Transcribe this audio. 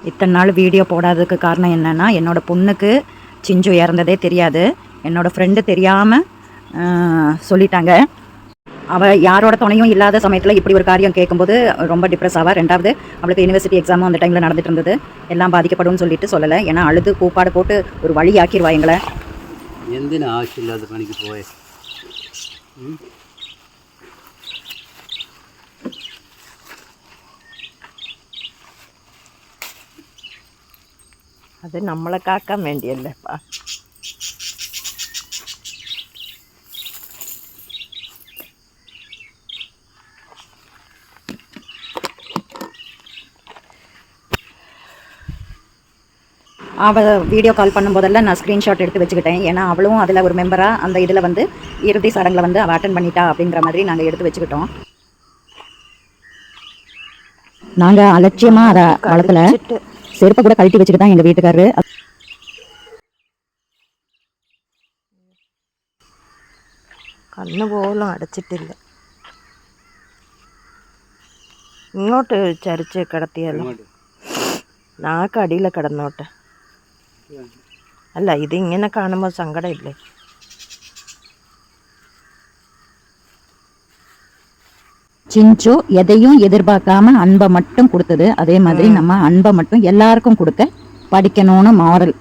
இத்தனை நாள் வீடியோ போடாததுக்கு காரணம் என்னென்னா, என்னோடய பொண்ணுக்கு சிஞ்சு இறந்ததே தெரியாது. என்னோடய ஃப்ரெண்டு தெரியாமல் சொல்லிட்டாங்க. அவள் யாரோட துணையும் இல்லாத சமயத்தில் இப்படி ஒரு காரியம் கேட்கும்போது ரொம்ப டிப்ரெஸ் ஆவா. ரெண்டாவது அவளுக்கு யூனிவர்சிட்டி எக்ஸாமும் அந்த டைமில் நடந்துட்டு இருந்தது. எல்லாம் பாதிக்கப்படும் சொல்லிட்டு சொல்லலை. ஏன்னா அழுது கூப்பாடு போட்டு ஒரு வழி ஆக்கிடுவா எங்களை. എന്തിനാ ആവശ്യമില്ലാത്ത പണിക്ക് പോയെ? അത് നമ്മളെ കാക്കാൻ വേണ്ടിയല്ലേപ്പാ. அவள் வீடியோ கால் பண்ணும்போதெல்லாம் நான் ஸ்க்ரீன்ஷாட் எடுத்து வச்சுக்கிட்டேன். ஏன்னா அவளும் அதில் ஒரு மெம்பராக அந்த இதில் வந்து இறுதி சடங்கில் வந்து அவள் அட்டன் பண்ணிட்டா அப்படிங்கிற மாதிரி நாங்கள் எடுத்து வச்சுக்கிட்டோம். நாங்கள் அலட்சியமாக அதை காலத்தில் செருப்பை கூட கழட்டி வச்சுட்டு தான் எங்கள் வீட்டுக்காரரு. കണ്ണ് പോലും അടച്ചിട്ടില്ല. ഇങ്ങോട്ട് ചരിച്ച് കിടത്തിയല്ലോ. നാക്കടിയിൽ കിടന്നോട്ടെ. അല്ല, ഇതിങ്ങനെ കാണുമ്പോൾ സങ്കടമില്ലേ? சிஞ்சு எதையும் எதிர்பார்க்காம அன்பை மட்டும் கொடுத்தது. அதே மாதிரி நம்ம அன்பை மட்டும் எல்லாருக்கும் கொடுக்க படிக்கணும்னு மாறல்.